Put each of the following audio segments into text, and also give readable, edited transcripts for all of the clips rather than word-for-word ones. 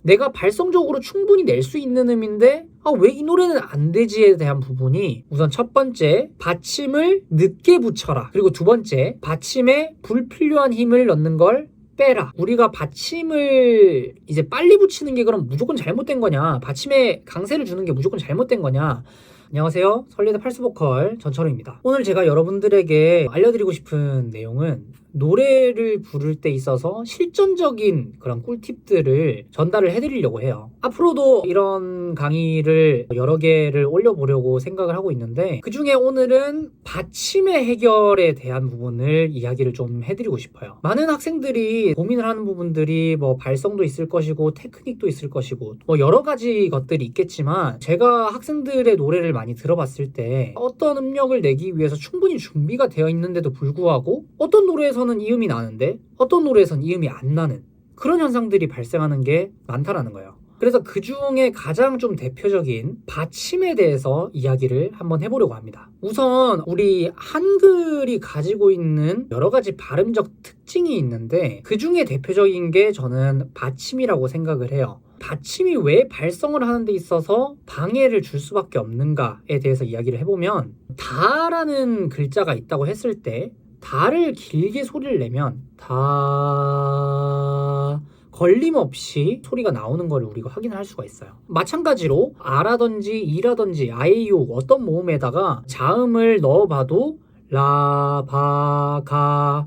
내가 발성적으로 충분히 낼 수 있는 음인데 왜 이 노래는 안 되지에 대한 부분이 우선 첫 번째, 받침을 늦게 붙여라. 그리고 두 번째, 받침에 불필요한 힘을 넣는 걸 빼라. 우리가 받침을 이제 빨리 붙이는 게 그럼 무조건 잘못된 거냐? 받침에 강세를 주는 게 무조건 잘못된 거냐? 안녕하세요. 설리더 팔스보컬 전철우입니다. 오늘 제가 여러분들에게 알려드리고 싶은 내용은 노래를 부를 때 있어서 실전적인 그런 꿀팁들을 전달을 해드리려고 해요. 앞으로도 이런 강의를 여러 개를 올려보려고 생각을 하고 있는데 그 중에 오늘은 받침의 해결에 대한 부분을 이야기를 좀 해드리고 싶어요. 많은 학생들이 고민을 하는 부분들이 발성도 있을 것이고 테크닉도 있을 것이고 여러 가지 것들이 있겠지만 제가 학생들의 노래를 많이 들어봤을 때 어떤 음역을 내기 위해서 충분히 준비가 되어 있는데도 불구하고 어떤 노래에서는 이 음이 나는데 어떤 노래에서는 이 음이 안 나는 그런 현상들이 발생하는 게 많다라는 거예요. 그래서 그 중에 가장 좀 대표적인 받침에 대해서 이야기를 한번 해보려고 합니다. 우선 우리 한글이 가지고 있는 여러 가지 발음적 특징이 있는데 그 중에 대표적인 게 저는 받침이라고 생각을 해요. 받침이 왜 발성을 하는 데 있어서 방해를 줄 수밖에 없는가에 대해서 이야기를 해보면 다라는 글자가 있다고 했을 때 다를 길게 소리를 내면 다 걸림없이 소리가 나오는 걸 우리가 확인을 할 수가 있어요. 마찬가지로 아라든지 이라든지 아이유 어떤 모음에다가 자음을 넣어봐도 라, 바, 가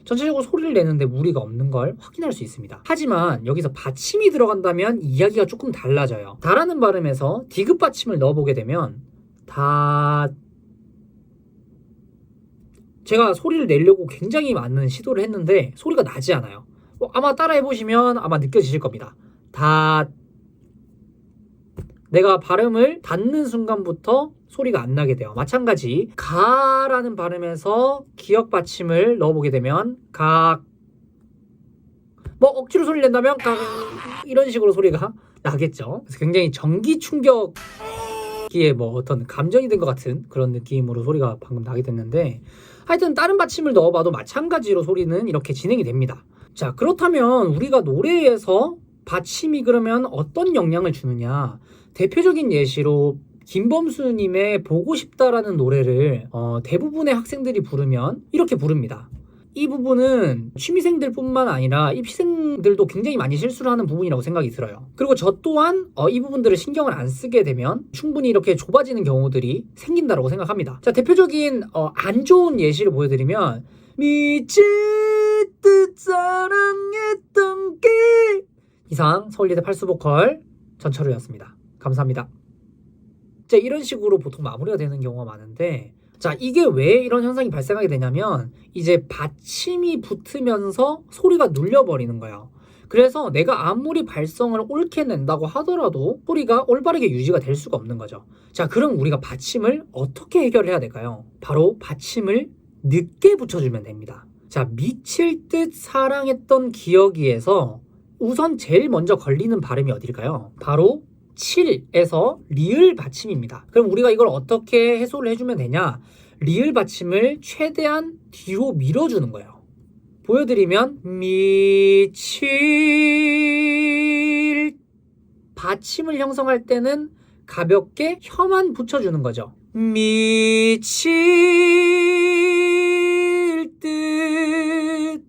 전체적으로 소리를 내는데 무리가 없는 걸 확인할 수 있습니다. 하지만 여기서 받침이 들어간다면 이야기가 조금 달라져요. 다라는 발음에서 디귿 받침을 넣어보게 되면 다 제가 소리를 내려고 굉장히 많은 시도를 했는데 소리가 나지 않아요. 아마 따라해보시면 아마 느껴지실 겁니다. 다 내가 발음을 닫는 순간부터 소리가 안 나게 돼요. 마찬가지 가라는 발음에서 기역 받침을 넣어보게 되면 각 억지로 소리를 낸다면 각 이런 식으로 소리가 나겠죠. 그래서 굉장히 전기 충격기에 어떤 감정이 된 것 같은 그런 느낌으로 소리가 방금 나게 됐는데 하여튼 다른 받침을 넣어봐도 마찬가지로 소리는 이렇게 진행이 됩니다. 자, 그렇다면 우리가 노래에서 받침이 그러면 어떤 영향을 주느냐? 대표적인 예시로 김범수님의 보고 싶다라는 노래를 대부분의 학생들이 부르면 이렇게 부릅니다. 이 부분은 취미생들 뿐만 아니라 입시생들도 굉장히 많이 실수를 하는 부분이라고 생각이 들어요. 그리고 저 또한 이 부분들을 신경을 안 쓰게 되면 충분히 이렇게 좁아지는 경우들이 생긴다고 생각합니다. 자, 대표적인 안 좋은 예시를 보여드리면 미칠 듯 사랑했던 게 이상 서울예대 팔수보컬 전철우였습니다. 감사합니다. 자, 이런 식으로 보통 마무리가 되는 경우가 많은데 자, 이게 왜 이런 현상이 발생하게 되냐면 이제 받침이 붙으면서 소리가 눌려버리는 거예요. 그래서 내가 아무리 발성을 옳게 낸다고 하더라도 소리가 올바르게 유지가 될 수가 없는 거죠. 자, 그럼 우리가 받침을 어떻게 해결해야 될까요? 바로 받침을 늦게 붙여주면 됩니다. 자, 미칠 듯 사랑했던 기억이에서 우선 제일 먼저 걸리는 발음이 어딜까요? 바로 7에서 리을 받침입니다. 그럼 우리가 이걸 어떻게 해소를 해주면 되냐? 리을 받침을 최대한 뒤로 밀어주는 거예요. 보여드리면 미칠 받침을 형성할 때는 가볍게 혀만 붙여주는 거죠. 미칠 듯.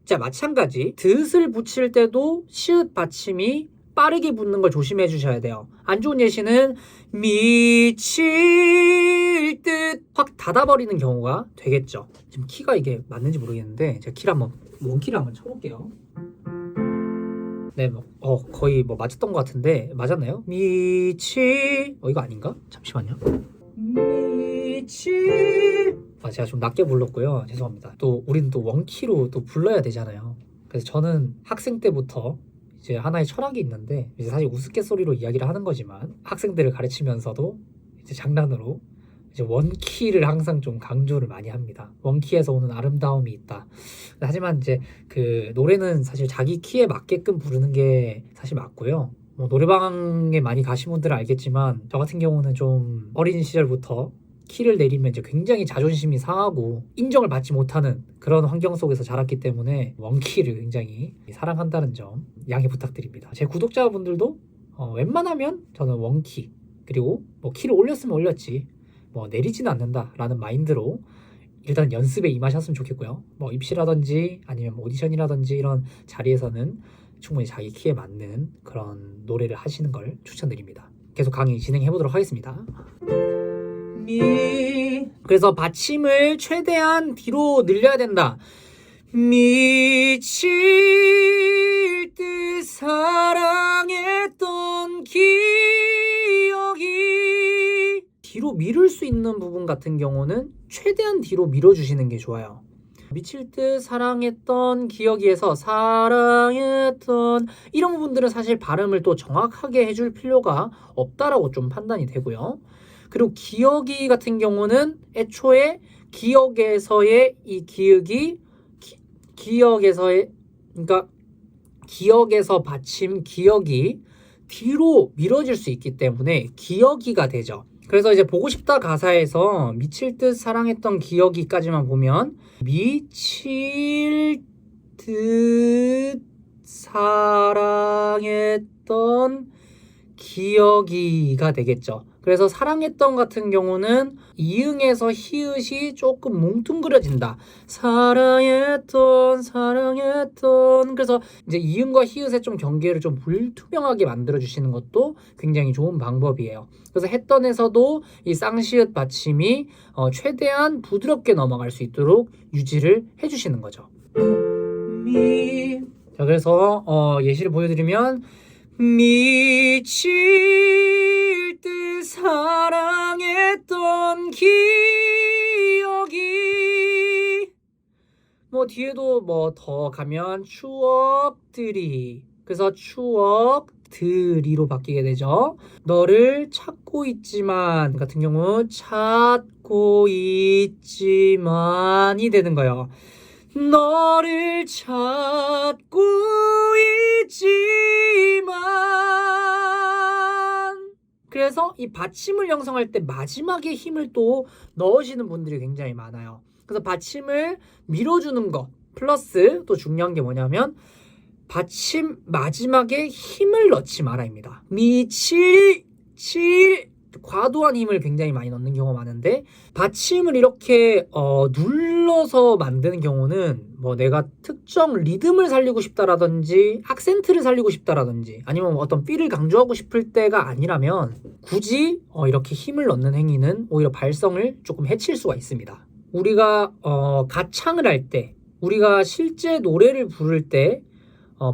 자, 마찬가지 듣을 붙일 때도 시읒 받침이 빠르게 붙는 걸 조심해 주셔야 돼요. 안 좋은 예시는 미칠 듯 확 닫아버리는 경우가 되겠죠. 지금 키가 이게 맞는지 모르겠는데 제가 키를 원키를 한번 쳐볼게요. 네, 거의 맞았던 것 같은데 맞았나요? 이거 아닌가? 잠시만요. 제가 좀 낮게 불렀고요. 죄송합니다. 또 우리는 또 원키로 또 불러야 되잖아요. 그래서 저는 학생 때부터 이제 하나의 철학이 있는데 이제 사실 우스갯소리로 이야기를 하는 거지만 학생들을 가르치면서도 이제 장난으로 이제 원키를 항상 좀 강조를 많이 합니다. 원키에서 오는 아름다움이 있다. 하지만 이제 그 노래는 사실 자기 키에 맞게끔 부르는 게 사실 맞고요. 노래방에 많이 가신 분들은 알겠지만 저 같은 경우는 좀 어린 시절부터 키를 내리면 이제 굉장히 자존심이 상하고 인정을 받지 못하는 그런 환경 속에서 자랐기 때문에 원키를 굉장히 사랑한다는 점 양해 부탁드립니다. 제 구독자분들도 웬만하면 저는 원키 그리고 뭐 키를 올렸으면 올렸지 뭐 내리지는 않는다라는 마인드로 일단 연습에 임하셨으면 좋겠고요. 뭐 입시라든지 아니면 뭐 오디션이라든지 이런 자리에서는 충분히 자기 키에 맞는 그런 노래를 하시는 걸 추천드립니다. 계속 강의 진행해 보도록 하겠습니다. 그래서 받침을 최대한 뒤로 늘려야 된다. 미칠 듯 사랑했던 기억이 뒤로 미룰 수 있는 부분 같은 경우는 최대한 뒤로 밀어주시는 게 좋아요. 미칠 듯 사랑했던 기억이에서 사랑했던 이런 부분들은 사실 발음을 또 정확하게 해줄 필요가 없다라고 좀 판단이 되고요. 그리고 기억이 같은 경우는 애초에 기억에서의 이 기억이 기억에서의 그러니까 기억에서 받침 기억이 뒤로 미뤄질 수 있기 때문에 기억이가 되죠. 그래서 이제 보고 싶다 가사에서 미칠 듯 사랑했던 기억이까지만 보면 미칠 듯 사랑했던 기억이가 되겠죠. 그래서 사랑했던 같은 경우는 이응에서 히읗이 조금 뭉뚱그려진다. 사랑했던 그래서 이제 이응과 히읗의 좀 경계를 좀 불투명하게 만들어 주시는 것도 굉장히 좋은 방법이에요. 그래서 했던에서도 이 쌍시읒 받침이 최대한 부드럽게 넘어갈 수 있도록 유지를 해주시는 거죠. 자, 그래서 예시를 보여드리면 미칠 듯 사랑했던 기억이 뭐 뒤에도 뭐 더 가면 추억들이 그래서 추억들이로 바뀌게 되죠. 너를 찾고 있지만 같은 경우 찾고 있지만이 되는 거예요. 너를 찾고 있지만 그래서 이 받침을 형성할 때 마지막에 힘을 또 넣으시는 분들이 굉장히 많아요. 그래서 받침을 밀어주는 거 플러스 또 중요한 게 뭐냐면 받침 마지막에 힘을 넣지 말아입니다. 과도한 힘을 굉장히 많이 넣는 경우가 많은데 받침을 이렇게 눌러서 만드는 경우는 뭐 내가 특정 리듬을 살리고 싶다라든지 악센트를 살리고 싶다라든지 아니면 어떤 필을 강조하고 싶을 때가 아니라면 굳이 이렇게 힘을 넣는 행위는 오히려 발성을 조금 해칠 수가 있습니다. 우리가 가창을 할 때 우리가 실제 노래를 부를 때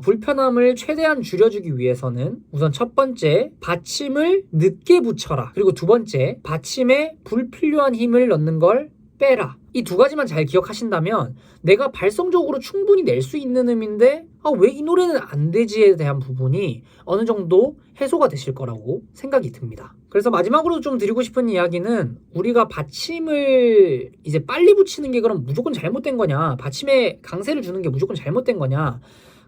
불편함을 최대한 줄여주기 위해서는 우선 첫 번째 받침을 늦게 붙여라. 그리고 두 번째 받침에 불필요한 힘을 넣는 걸 빼라. 이 두 가지만 잘 기억하신다면 내가 발성적으로 충분히 낼 수 있는 음인데 왜 이 노래는 안 되지에 대한 부분이 어느 정도 해소가 되실 거라고 생각이 듭니다. 그래서 마지막으로 좀 드리고 싶은 이야기는 우리가 받침을 이제 빨리 붙이는 게 그럼 무조건 잘못된 거냐, 받침에 강세를 주는 게 무조건 잘못된 거냐,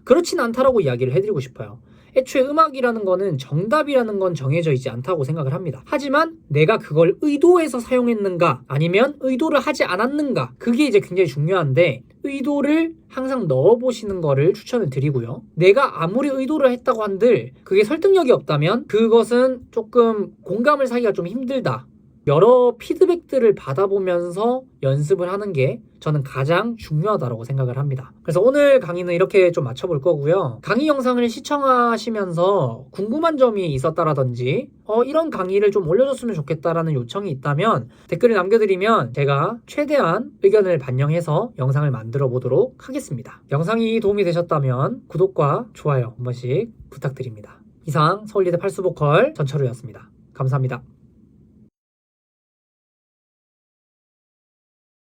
그렇진 않다라고 이야기를 해드리고 싶어요. 애초에 음악이라는 거는 정답이라는 건 정해져 있지 않다고 생각을 합니다. 하지만 내가 그걸 의도해서 사용했는가 아니면 의도를 하지 않았는가 그게 이제 굉장히 중요한데 의도를 항상 넣어보시는 거를 추천을 드리고요. 내가 아무리 의도를 했다고 한들 그게 설득력이 없다면 그것은 조금 공감을 사기가 좀 힘들다. 여러 피드백들을 받아보면서 연습을 하는 게 저는 가장 중요하다고 생각을 합니다. 그래서 오늘 강의는 이렇게 좀 마쳐볼 거고요. 강의 영상을 시청하시면서 궁금한 점이 있었다라든지 이런 강의를 좀 올려줬으면 좋겠다라는 요청이 있다면 댓글을 남겨드리면 제가 최대한 의견을 반영해서 영상을 만들어 보도록 하겠습니다. 영상이 도움이 되셨다면 구독과 좋아요 한 번씩 부탁드립니다. 이상 서울예대 팔수보컬 전철우였습니다. 감사합니다.